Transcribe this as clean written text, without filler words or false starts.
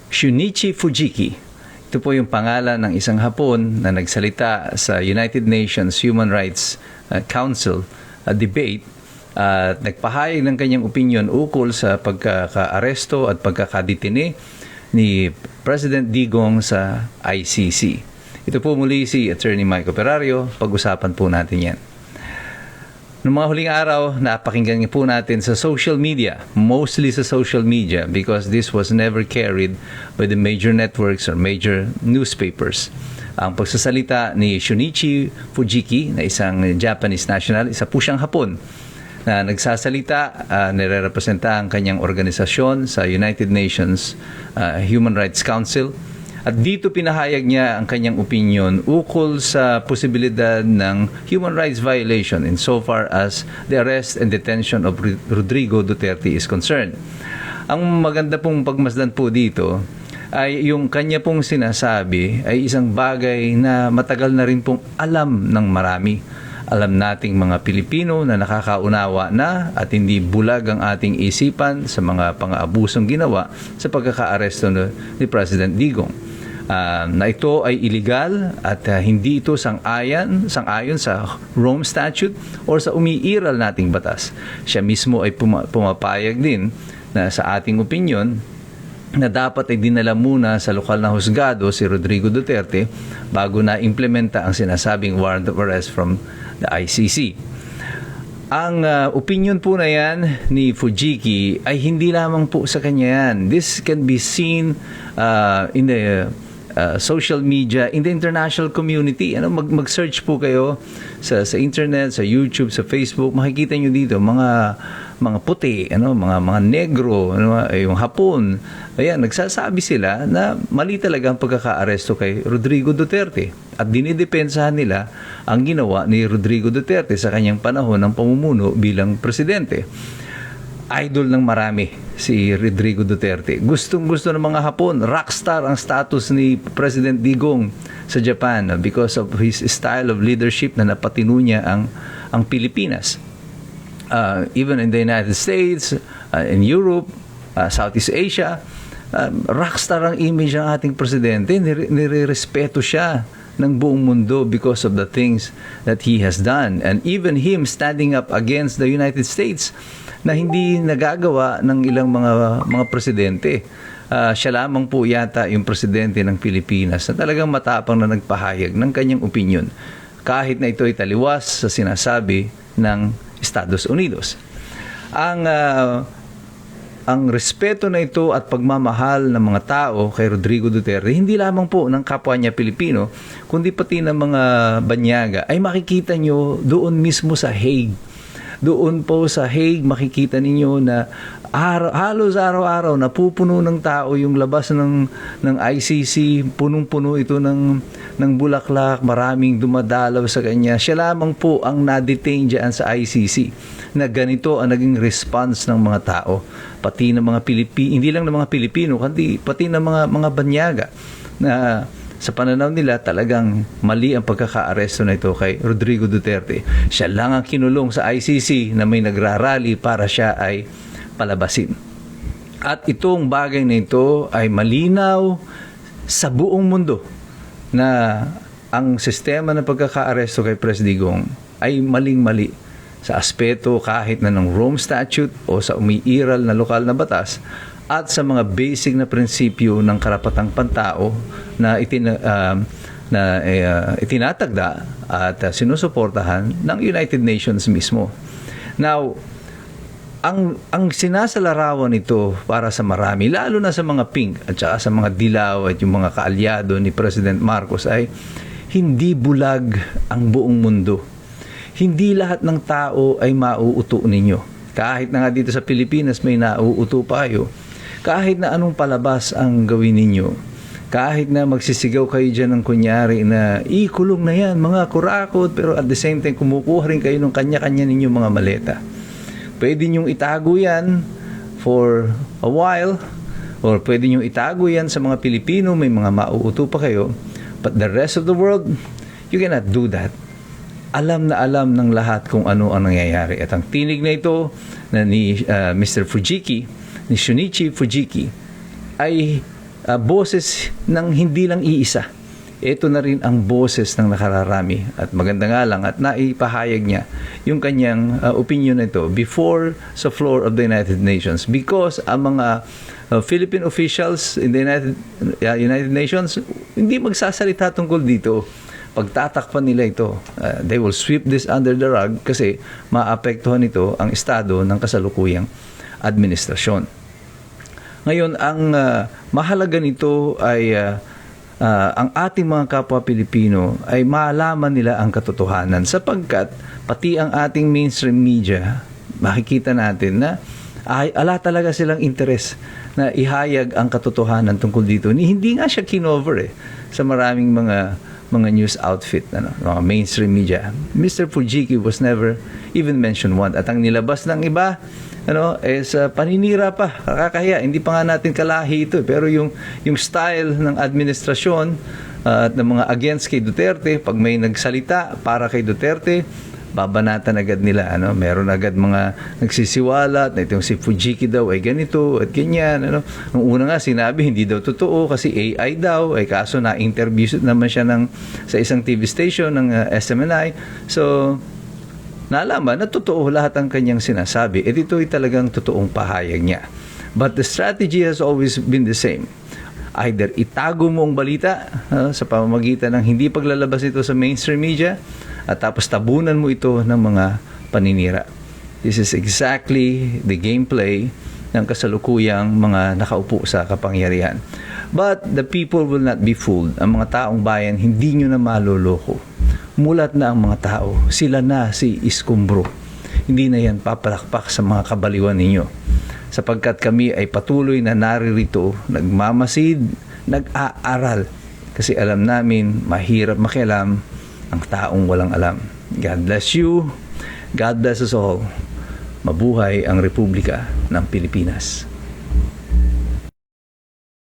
Shunichi Fujiki. Ito po yung pangalan ng isang Hapon na nagsalita sa United Nations Human Rights Council debate at nagpahayag ng kanyang opinion ukol sa pagkaka-aresto at pagkakadetine ni President Digong sa ICC. Ito po muli si Attorney Mike Operario. Pag-usapan po natin yan. Noong mga huling araw, napakinggan po natin sa social media, mostly sa social media because this was never carried by the major networks or major newspapers. Ang pagsasalita ni Shunichi Fujiki na isang Japanese national, isa po siyang Hapon na nagsasalita, nire-representa ang kanyang organisasyon sa United Nations Human Rights Council. At dito pinahayag niya ang kanyang opinion ukol sa posibilidad ng human rights violation insofar as the arrest and detention of Rodrigo Duterte is concerned. Ang maganda pong pagmasdan po dito ay yung kanya pong sinasabi ay isang bagay na matagal na rin pong alam ng marami. Alam nating mga Pilipino na nakakaunawa na at hindi bulag ang ating isipan sa mga pang-aabusong ginawa sa pagkakaaresto ni President Digong. Na ito ay illegal at hindi ito sang-ayon sa Rome Statute or sa umiiral nating batas. Siya mismo ay pumapayag din na sa ating opinion na dapat ay dinala muna sa lokal na husgado si Rodrigo Duterte bago na implementa ang sinasabing warrant of arrest from the ICC. Ang opinion po na yan ni Fujiki ay hindi lamang po sa kanya yan. This can be seen in the social media, in the international community. Mag-search po kayo sa internet, sa YouTube, sa Facebook, makikita nyo dito mga puti, mga negro, yung Hapon. Ayan, nagsasabi sila na mali talaga ang pagkakaaresto kay Rodrigo Duterte at dinidepensahan nila ang ginawa ni Rodrigo Duterte sa kanyang panahon ng pamumuno bilang presidente. Idol ng marami si Rodrigo Duterte. Gustong-gusto ng mga Hapon, rockstar ang status ni President Digong sa Japan because of his style of leadership na napatino niya ang Pilipinas. Even in the United States, in Europe, Southeast Asia, rockstar ang image ng ating presidente. Nire-respeto siya ng buong mundo because of the things that he has done. And even him standing up against the United States na hindi nagagawa ng ilang mga presidente. Siya lamang po yata yung presidente ng Pilipinas na talagang matapang na nagpahayag ng kanyang opinion kahit na ito ay taliwas sa sinasabi ng Estados Unidos. Ang respeto na ito at pagmamahal ng mga tao kay Rodrigo Duterte, hindi lamang po ng kapwa niya Pilipino, kundi pati ng mga banyaga, ay makikita nyo doon mismo sa Hague. Doon po sa Hague, makikita ninyo na halos araw-araw napupuno ng tao yung labas ng ICC, punong-puno ito ng bulaklak, maraming dumadalaw sa kanya. Siya lamang po ang na-detain dyan sa ICC na ganito ang naging response ng mga tao. Pati ng mga hindi lang ng mga Pilipino, kundi pati ng mga banyaga na sa pananaw nila talagang mali ang pagkakaaresto na ito kay Rodrigo Duterte. Siya lang ang kinulong sa ICC na may nagrarally para siya ay palabasin. At itong bagay na ito ay malinaw sa buong mundo na ang sistema ng pagkakaaresto kay President Digong ay maling-mali sa aspeto kahit na ng Rome Statute o sa umiiral na lokal na batas at sa mga basic na prinsipyo ng karapatang pantao na itinatagda at sinusuportahan ng United Nations mismo. Now, ang sinasalarawan nito para sa marami, lalo na sa mga pink at saka sa mga dilaw at yung mga kaalyado ni President Marcos ay hindi bulag ang buong mundo. Hindi lahat ng tao ay mauuto ninyo. Kahit na nga dito sa Pilipinas may nauuto pa kayo. Kahit na anong palabas ang gawin ninyo, kahit na magsisigaw kayo dyan ng kunyari na ikulong na yan, mga kurakot, pero at the same time kumukuha rin kayo ng kanya-kanya ninyong mga maleta. Pwede nyong itago yan for a while, or pwede nyong itago yan sa mga Pilipino, may mga mauuto pa kayo, but the rest of the world, you cannot do that. Alam na alam ng lahat kung ano ang nangyayari. At ang tinig na ito na ni Mr. Fujiki, ni Shunichi Fujiki, ay boses ng hindi lang iisa. Ito na rin ang boses ng nakararami. At maganda nga lang at naipahayag niya yung kanyang opinion nito before sa floor of the United Nations, because ang mga Philippine officials in the United Nations hindi magsasalita tungkol dito. Pagtatakpan nila ito, they will sweep this under the rug kasi maapektuhan ito ang estado ng kasalukuyang administrasyon. Ngayon, ang mahalaga nito ay ang ating mga kapwa Pilipino ay malaman nila ang katotohanan, sapagkat pati ang ating mainstream media, makikita natin na ala talaga silang interes na ihayag ang katotohanan tungkol dito. Hindi nga siya kinover sa maraming mga news outfit, mga mainstream media. Mr. Fujiki was never even mentioned once. At ang nilabas ng iba, is paninira pa, nakakahiya. Hindi pa nga natin kalahi ito, pero yung style ng administrasyon at ng mga against kay Duterte, pag may nagsalita para kay Duterte, babanatan agad nila. Meron agad mga nagsisiwala na itong si Fujiki daw ay ganito at ganyan. Nung una nga sinabi hindi daw totoo kasi AI daw, ay kaso na-interview naman siya sa isang TV station ng SMNI. So nalaman na totoo lahat ang kanyang sinasabi. At ito ay talagang totoong pahayag niya. But the strategy has always been the same. Either itago mo ang balita sa pamamagitan ng hindi paglalabas ito sa mainstream media, at tapos tabunan mo ito ng mga paninira. This is exactly the gameplay ng kasalukuyang mga nakaupo sa kapangyarihan. But the people will not be fooled. Ang mga taong bayan, hindi nyo na maloloko. Mulat na ang mga tao. Sila na si Iskumbro. Hindi na yan papalakpak sa mga kabaliwan ninyo. Sapagkat kami ay patuloy na naririto, nagmamasid, nag-aaral. Kasi alam namin, mahirap makialam ang taong walang alam. God bless you. God bless us all. Mabuhay ang Republika ng Pilipinas.